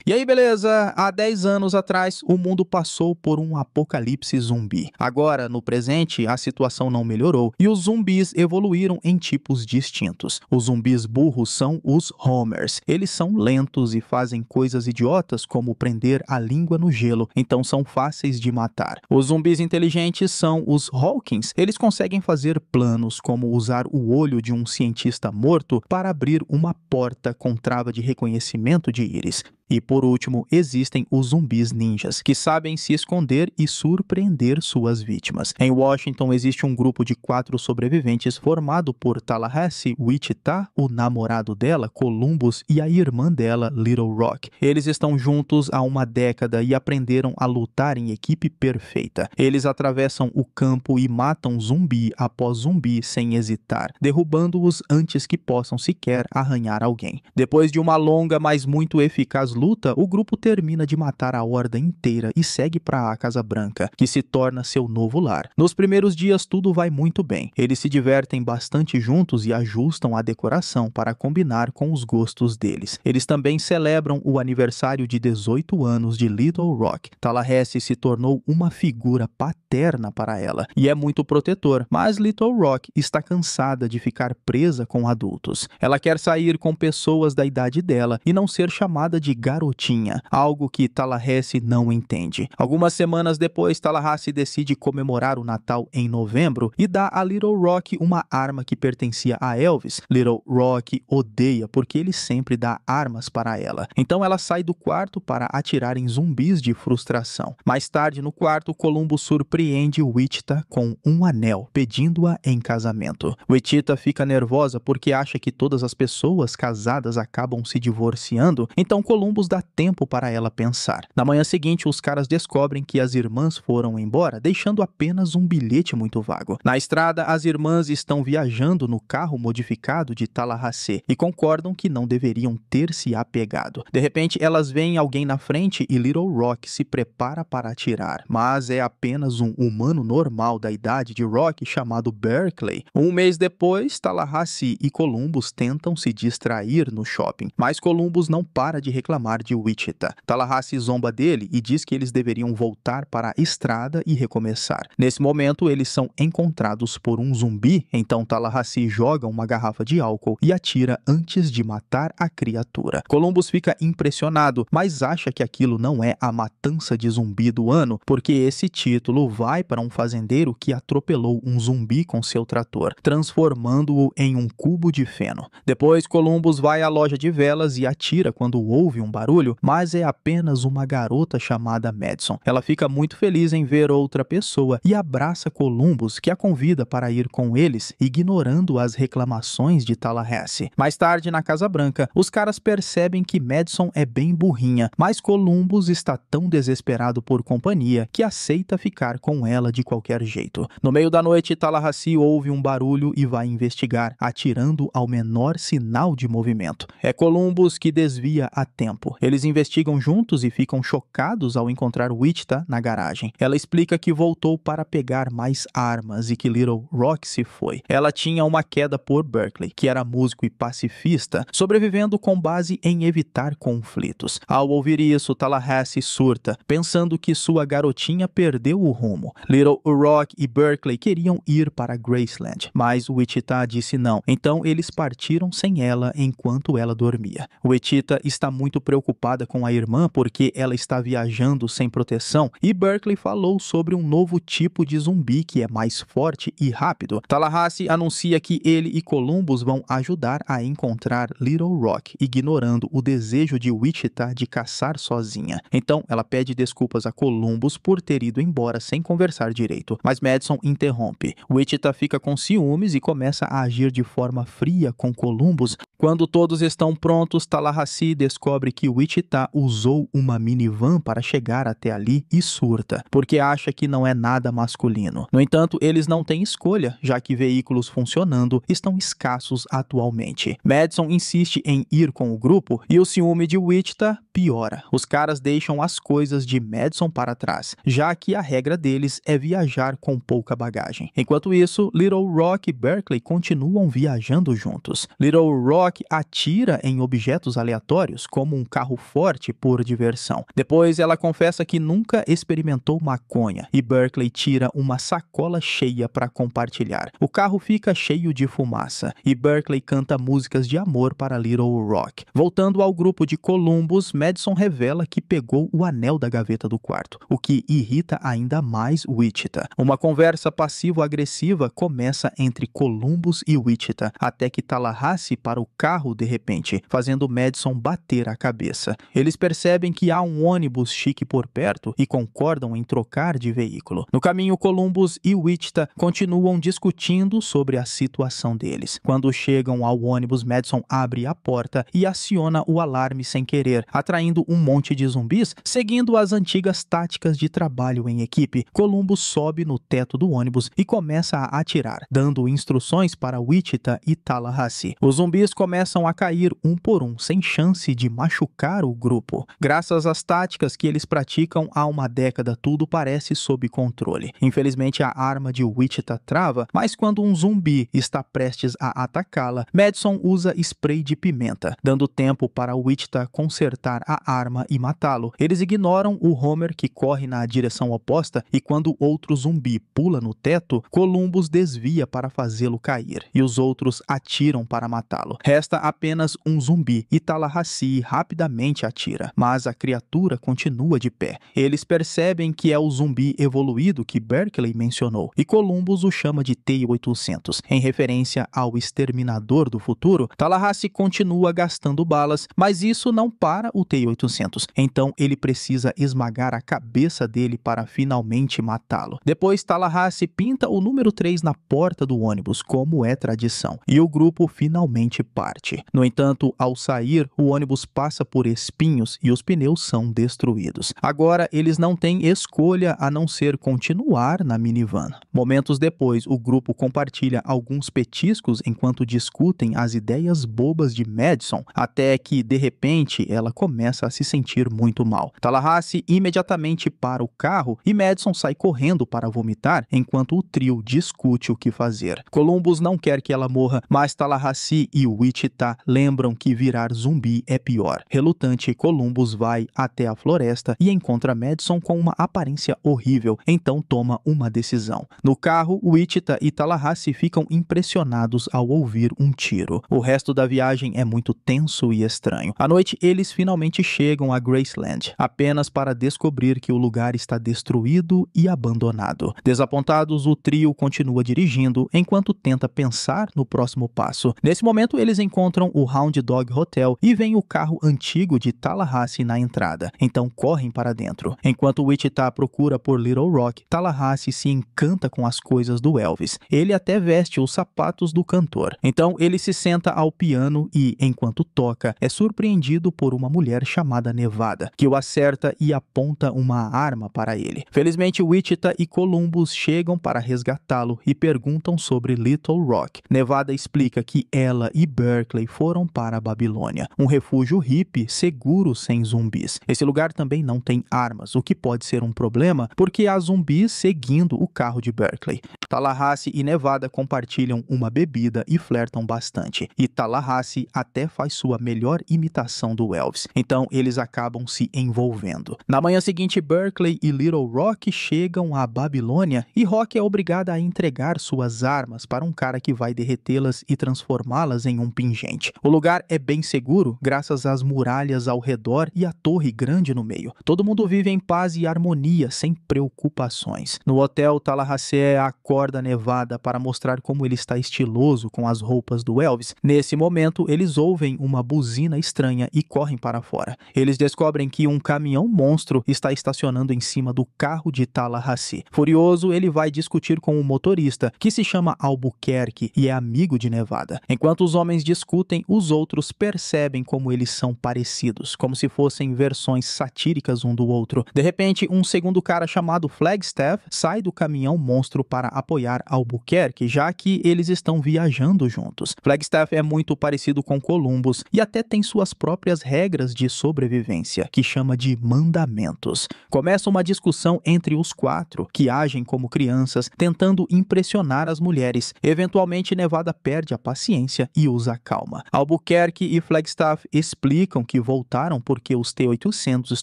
E aí, beleza? Há 10 anos atrás, o mundo passou por um apocalipse zumbi. Agora, no presente, a situação não melhorou e os zumbis evoluíram em tipos distintos. Os zumbis burros são os Homers. Eles são lentos e fazem coisas idiotas como prender a língua no gelo, então são fáceis de matar. Os zumbis inteligentes são os Hawkins. Eles conseguem fazer planos como usar o olho de um cientista morto para abrir uma porta com trava de reconhecimento de íris. E por último, existem os zumbis ninjas, que sabem se esconder e surpreender suas vítimas. Em Washington existe um grupo de 4 sobreviventes formado por Tallahassee, Wichita, o namorado dela, Columbus, e a irmã dela, Little Rock. Eles estão juntos há uma década e aprenderam a lutar em equipe perfeita. Eles atravessam o campo e matam zumbi após zumbi sem hesitar, derrubando-os antes que possam sequer arranhar alguém. Depois de uma longa, mas muito eficaz luta, o grupo termina de matar a horda inteira e segue para a Casa Branca, que se torna seu novo lar. Nos primeiros dias tudo vai muito bem. Eles se divertem bastante juntos e ajustam a decoração para combinar com os gostos deles. Eles também celebram o aniversário de 18 anos de Little Rock. Tallahassee se tornou uma figura paterna para ela e é muito protetor, mas Little Rock está cansada de ficar presa com adultos. Ela quer sair com pessoas da idade dela e não ser chamada de garotinha, algo que Tallahassee não entende. Algumas semanas depois, Tallahassee decide comemorar o Natal em novembro e dá a Little Rock uma arma que pertencia a Elvis. Little Rock odeia porque ele sempre dá armas para ela. Então ela sai do quarto para atirar em zumbis de frustração. Mais tarde, no quarto, Columbus surpreende Wichita com um anel, pedindo-a em casamento. Wichita fica nervosa porque acha que todas as pessoas casadas acabam se divorciando, então Columbus dá tempo para ela pensar. Na manhã seguinte, os caras descobrem que as irmãs foram embora, deixando apenas um bilhete muito vago. Na estrada, as irmãs estão viajando no carro modificado de Tallahassee e concordam que não deveriam ter se apegado. De repente, elas veem alguém na frente e Little Rock se prepara para atirar, mas é apenas um humano normal da idade de Rock chamado Berkeley. Um mês depois, Tallahassee e Columbus tentam se distrair no shopping, mas Columbus não para de reclamar de Wichita. Tallahassee zomba dele e diz que eles deveriam voltar para a estrada e recomeçar. Nesse momento, eles são encontrados por um zumbi, então Tallahassee joga uma garrafa de álcool e atira antes de matar a criatura. Columbus fica impressionado, mas acha que aquilo não é a matança de zumbi do ano, porque esse título vai para um fazendeiro que atropelou um zumbi com seu trator, transformando-o em um cubo de feno. Depois, Columbus vai à loja de velas e atira quando ouve um barulho, mas é apenas uma garota chamada Madison. Ela fica muito feliz em ver outra pessoa e abraça Columbus, que a convida para ir com eles, ignorando as reclamações de Tallahassee. Mais tarde, na Casa Branca, os caras percebem que Madison é bem burrinha, mas Columbus está tão desesperado por companhia que aceita ficar com ela de qualquer jeito. No meio da noite, Tallahassee ouve um barulho e vai investigar, atirando ao menor sinal de movimento. É Columbus que desvia a tempo. Eles investigam juntos e ficam chocados ao encontrar Wichita na garagem. Ela explica que voltou para pegar mais armas e que Little Rock se foi. Ela tinha uma queda por Berkeley, que era músico e pacifista, sobrevivendo com base em evitar conflitos. Ao ouvir isso, Tallahassee surta, pensando que sua garotinha perdeu o rumo. Little Rock e Berkeley queriam ir para Graceland, mas Wichita disse não. Então eles partiram sem ela enquanto ela dormia. Wichita está muito preocupada com a irmã porque ela está viajando sem proteção e Berkeley falou sobre um novo tipo de zumbi que é mais forte e rápido. Tallahassee anuncia que ele e Columbus vão ajudar a encontrar Little Rock, ignorando o desejo de Wichita de caçar sozinha. Então ela pede desculpas a Columbus por ter ido embora sem conversar direito, mas Madison interrompe. Wichita fica com ciúmes e começa a agir de forma fria com Columbus. Quando todos estão prontos, Tallahassee descobre que Wichita usou uma minivan para chegar até ali e surta, porque acha que não é nada masculino. No entanto, eles não têm escolha, já que veículos funcionando estão escassos atualmente. Madison insiste em ir com o grupo e o ciúme de Wichita piora. Os caras deixam as coisas de Madison para trás, já que a regra deles é viajar com pouca bagagem. Enquanto isso, Little Rock e Berkeley continuam viajando juntos. Little Rock atira em objetos aleatórios, como um carro forte por diversão. Depois, ela confessa que nunca experimentou maconha e Berkeley tira uma sacola cheia para compartilhar. O carro fica cheio de fumaça e Berkeley canta músicas de amor para Little Rock. Voltando ao grupo de Columbus, Madison revela que pegou o anel da gaveta do quarto, o que irrita ainda mais Wichita. Uma conversa passivo-agressiva começa entre Columbus e Wichita, até que Tallahassee para o carro de repente, fazendo Madison bater a cabeça. Eles percebem que há um ônibus chique por perto e concordam em trocar de veículo. No caminho, Columbus e Wichita continuam discutindo sobre a situação deles. Quando chegam ao ônibus, Madison abre a porta e aciona o alarme sem querer, atraindo um monte de zumbis. Seguindo as antigas táticas de trabalho em equipe, Columbus sobe no teto do ônibus e começa a atirar, dando instruções para Wichita e Tallahassee. Os zumbis começam a cair um por um, sem chance de machucar o grupo. Graças às táticas que eles praticam há uma década, tudo parece sob controle. Infelizmente, a arma de Wichita trava, mas quando um zumbi está prestes a atacá-la, Madison usa spray de pimenta, dando tempo para Wichita consertar a arma e matá-lo. Eles ignoram o Homer, que corre na direção oposta, e quando outro zumbi pula no teto, Columbus desvia para fazê-lo cair, e os outros atiram para matá-lo. Resta apenas um zumbi, e Tallahassee rapidamente atira, mas a criatura continua de pé. Eles percebem que é o zumbi evoluído que Berkeley mencionou, e Columbus o chama de T-800, em referência ao Exterminador do Futuro. Tallahassee continua gastando balas, mas isso não para o T-800, então ele precisa esmagar a cabeça dele para finalmente matá-lo. Depois, Tallahassee pinta o número 3 na porta do ônibus, como é tradição, e o grupo finalmente parte. No entanto, ao sair, o ônibus passa por espinhos e os pneus são destruídos. Agora, eles não têm escolha a não ser continuar na minivan. Momentos depois, o grupo compartilha alguns petiscos enquanto discutem as ideias bobas de Madison, até que, de repente, ela começa a se sentir muito mal. Tallahassee imediatamente para o carro e Madison sai correndo para vomitar enquanto o trio discute o que fazer. Columbus não quer que ela morra, mas Tallahassee e Wichita lembram que virar zumbi é pior. Relutante, Columbus vai até a floresta e encontra Madison com uma aparência horrível, então toma uma decisão. No carro, Wichita e Tallahassee ficam impressionados ao ouvir um tiro. O resto da viagem é muito tenso e estranho. À noite, eles finalmente chegam a Graceland, apenas para descobrir que o lugar está destruído e abandonado. Desapontados, o trio continua dirigindo enquanto tenta pensar no próximo passo. Nesse momento, eles encontram o Hound Dog Hotel e veem o carro antigo de Tallahassee na entrada. Então correm para dentro. Enquanto Wichita procura por Little Rock, Tallahassee se encanta com as coisas do Elvis. Ele até veste os sapatos do cantor. Então ele se senta ao piano e, enquanto toca, é surpreendido por uma mulher chamada Nevada, que o acerta e aponta uma arma para ele. Felizmente, Wichita e Columbus chegam para resgatá-lo e perguntam sobre Little Rock. Nevada explica que ela e Berkeley foram para a Babilônia, um refúgio hippie seguro sem zumbis. Esse lugar também não tem armas, o que pode ser um problema porque há zumbis seguindo o carro de Berkeley. Tallahassee e Nevada compartilham uma bebida e flertam bastante, e Tallahassee até faz sua melhor imitação do Elvis. Então eles acabam se envolvendo. Na manhã seguinte, Berkeley e Little Rock chegam à Babilônia e Rock é obrigada a entregar suas armas para um cara que vai derretê-las e transformá-las em um pingente. O lugar é bem seguro, graças às muralhas ao redor e à torre grande no meio. Todo mundo vive em paz e harmonia, sem preocupações. No hotel, Tallahassee acorda Nevada para mostrar como ele está estiloso com as roupas do Elvis. Nesse momento, eles ouvem uma buzina estranha e correm para fora. Eles descobrem que um caminhão monstro está estacionando em cima do carro de Tallahassee. Furioso, ele vai discutir com o motorista, que se chama Albuquerque e é amigo de Nevada. Enquanto os homens discutem, os outros percebem como eles são parecidos, como se fossem versões satíricas um do outro. De repente, um segundo cara chamado Flagstaff sai do caminhão monstro para apoiar Albuquerque, já que eles estão viajando juntos. Flagstaff é muito parecido com Columbus e até tem suas próprias regras de sobrevivência, que chama de mandamentos. Começa uma discussão entre os quatro, que agem como crianças, tentando impressionar as mulheres. Eventualmente, Nevada perde a paciência e os acalma. Albuquerque e Flagstaff explicam explicam que voltaram porque os T-800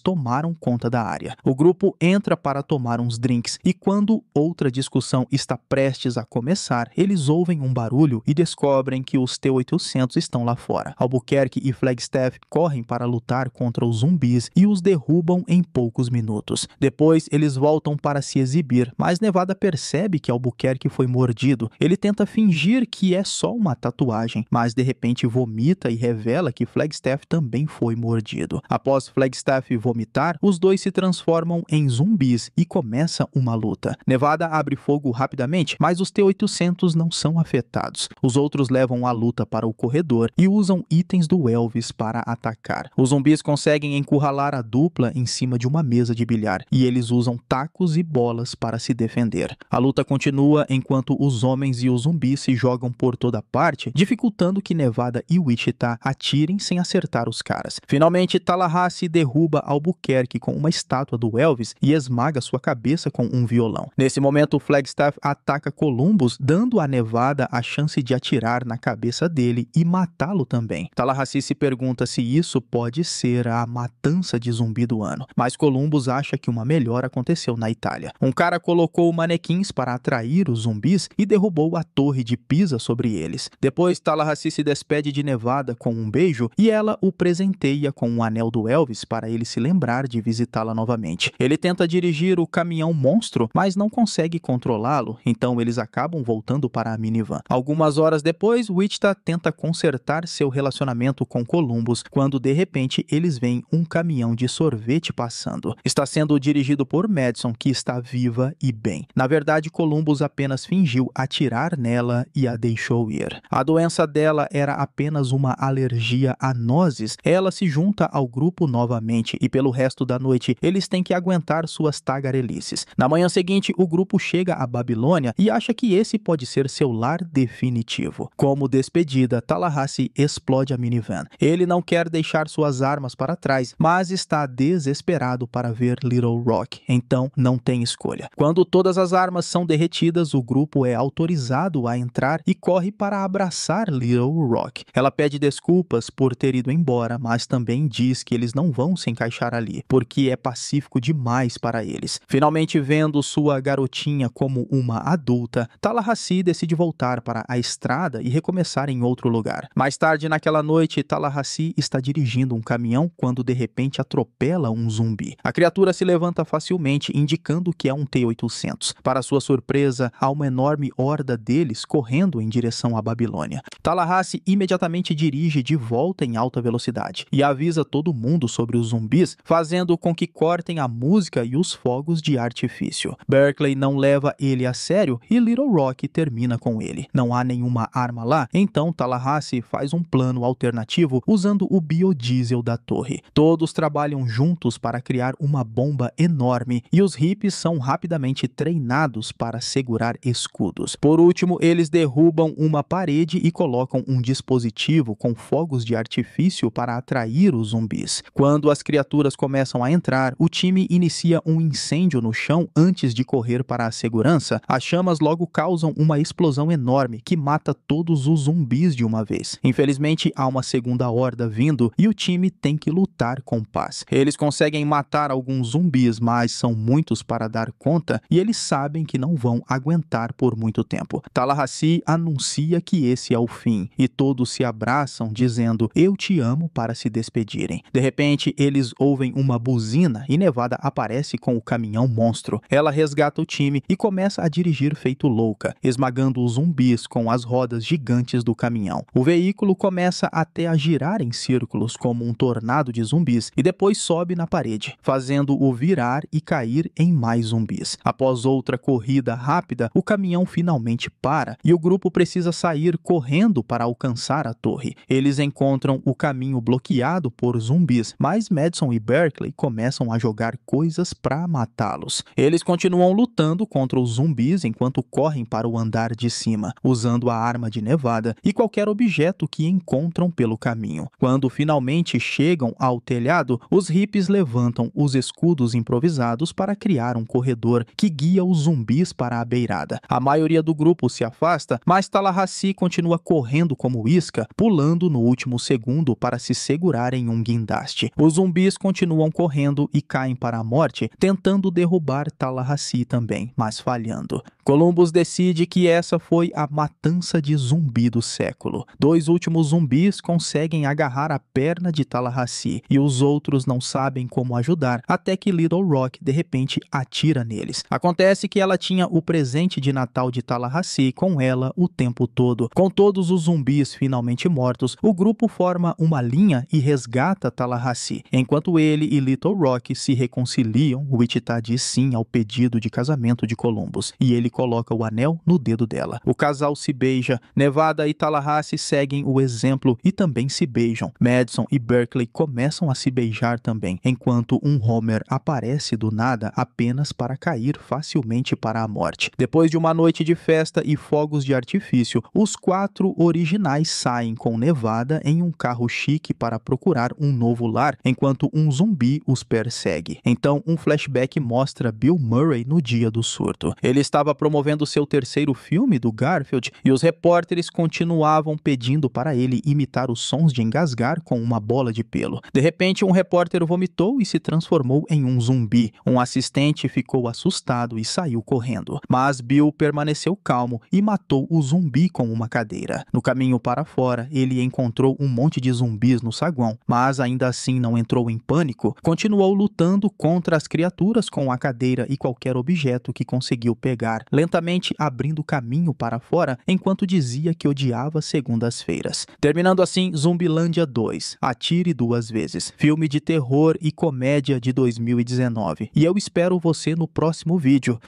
tomaram conta da área. O grupo entra para tomar uns drinks e quando outra discussão está prestes a começar, eles ouvem um barulho e descobrem que os T-800 estão lá fora. Albuquerque e Flagstaff correm para lutar contra os zumbis e os derrubam em poucos minutos. Depois, eles voltam para se exibir, mas Nevada percebe que Albuquerque foi mordido. Ele tenta fingir que é só uma tatuagem, mas de repente vomita e revela que Flagstaff também foi mordido. Após Flagstaff vomitar, os dois se transformam em zumbis e começa uma luta. Nevada abre fogo rapidamente, mas os T-800 não são afetados. Os outros levam a luta para o corredor e usam itens do Elvis para atacar. Os zumbis conseguem encurralar a dupla em cima de uma mesa de bilhar e eles usam tacos e bolas para se defender. A luta continua enquanto os homens e os zumbis se jogam por toda parte, dificultando que Nevada e Wichita atirem sem acertar os caras. Finalmente, Tallahassee derruba Albuquerque com uma estátua do Elvis e esmaga sua cabeça com um violão. Nesse momento, Flagstaff ataca Columbus, dando a Nevada a chance de atirar na cabeça dele e matá-lo também. Tallahassee se pergunta se isso pode ser a matança de zumbi do ano, mas Columbus acha que uma melhor aconteceu na Itália. Um cara colocou manequins para atrair os zumbis e derrubou a torre de Pisa sobre eles. Depois, Tallahassee se despede de Nevada com um beijo e ela o presenteia com um anel do Elvis para ele se lembrar de visitá-la novamente. Ele tenta dirigir o caminhão monstro, mas não consegue controlá-lo, então eles acabam voltando para a minivan. Algumas horas depois, Wichita tenta consertar seu relacionamento com Columbus, quando de repente eles veem um caminhão de sorvete passando. Está sendo dirigido por Madison, que está viva e bem. Na verdade, Columbus apenas fingiu atirar nela e a deixou ir. A doença dela era apenas uma alergia a nozes. Ela se junta ao grupo novamente e pelo resto da noite eles têm que aguentar suas tagarelices. Na manhã seguinte, o grupo chega a Babilônia e acha que esse pode ser seu lar definitivo. Como despedida, Tallahassee explode a minivan. Ele não quer deixar suas armas para trás, mas está desesperado para ver Little Rock, então não tem escolha. Quando todas as armas são derretidas, o grupo é autorizado a entrar e corre para abraçar Little Rock. Ela pede desculpas por ter ido embora, mas também diz que eles não vão se encaixar ali, porque é pacífico demais para eles. Finalmente vendo sua garotinha como uma adulta, Tallahassee decide voltar para a estrada e recomeçar em outro lugar. Mais tarde naquela noite, Tallahassee está dirigindo um caminhão quando de repente atropela um zumbi. A criatura se levanta facilmente, indicando que é um T-800. Para sua surpresa, há uma enorme horda deles correndo em direção à Babilônia. Tallahassee imediatamente dirige de volta em alta velocidade e avisa todo mundo sobre os zumbis, fazendo com que cortem a música e os fogos de artifício. Berkeley não leva ele a sério e Little Rock termina com ele. Não há nenhuma arma lá, então Tallahassee faz um plano alternativo usando o biodiesel da torre. Todos trabalham juntos para criar uma bomba enorme e os hippies são rapidamente treinados para segurar escudos. Por último, eles derrubam uma parede e colocam um dispositivo com fogos de artifício para atrair os zumbis. Quando as criaturas começam a entrar, o time inicia um incêndio no chão antes de correr para a segurança. As chamas logo causam uma explosão enorme que mata todos os zumbis de uma vez. Infelizmente, há uma segunda horda vindo e o time tem que lutar com paz. Eles conseguem matar alguns zumbis, mas são muitos para dar conta e eles sabem que não vão aguentar por muito tempo. Tallahassee anuncia que esse é o fim e todos se abraçam dizendo "Eu te amo" para se despedirem. De repente, eles ouvem uma buzina e Nevada aparece com o caminhão monstro. Ela resgata o time e começa a dirigir feito louca, esmagando os zumbis com as rodas gigantes do caminhão. O veículo começa até a girar em círculos como um tornado de zumbis e depois sobe na parede, fazendo-o virar e cair em mais zumbis. Após outra corrida rápida, o caminhão finalmente para e o grupo precisa sair correndo para alcançar a torre. Eles encontram o caminho bloqueado por zumbis, mas Madison e Berkeley começam a jogar coisas para matá-los. Eles continuam lutando contra os zumbis enquanto correm para o andar de cima, usando a arma de Nevada e qualquer objeto que encontram pelo caminho. Quando finalmente chegam ao telhado, os hippies levantam os escudos improvisados para criar um corredor que guia os zumbis para a beirada. A maioria do grupo se afasta, mas Tallahassee continua correndo como isca, pulando no último segundo para se segurar em um guindaste. Os zumbis continuam correndo e caem para a morte, tentando derrubar Tallahassee também, mas falhando. Columbus decide que essa foi a matança de zumbi do século. 2 últimos zumbis conseguem agarrar a perna de Tallahassee e os outros não sabem como ajudar, até que Little Rock de repente atira neles. Acontece que ela tinha o presente de Natal de Tallahassee com ela o tempo todo. Com todos os zumbis finalmente mortos, o grupo forma uma linha e resgata Tallahassee. Enquanto ele e Little Rock se reconciliam, Wichita diz sim ao pedido de casamento de Columbus, e ele coloca o anel no dedo dela. O casal se beija, Nevada e Tallahassee seguem o exemplo e também se beijam. Madison e Berkeley começam a se beijar também, enquanto um Homer aparece do nada apenas para cair facilmente para a morte. Depois de uma noite de festa e fogos de artifício, os 4 originais saem com Nevada em um carro chique para procurar um novo lar, enquanto um zumbi os persegue. Então, um flashback mostra Bill Murray no dia do surto. Ele estava promovendo seu terceiro filme do Garfield e os repórteres continuavam pedindo para ele imitar os sons de engasgar com uma bola de pelo. De repente, um repórter vomitou e se transformou em um zumbi. Um assistente ficou assustado e saiu correndo, mas Bill permaneceu calmo e matou o zumbi com uma cadeira. No caminho para fora, ele encontrou um monte de zumbis no saguão, mas ainda assim não entrou em pânico. Continuou lutando contra as criaturas com a cadeira e qualquer objeto que conseguiu pegar, lentamente abrindo caminho para fora enquanto dizia que odiava segundas-feiras. Terminando assim Zumbilândia 2, Atire 2 vezes, filme de terror e comédia de 2019. E eu espero você no próximo vídeo.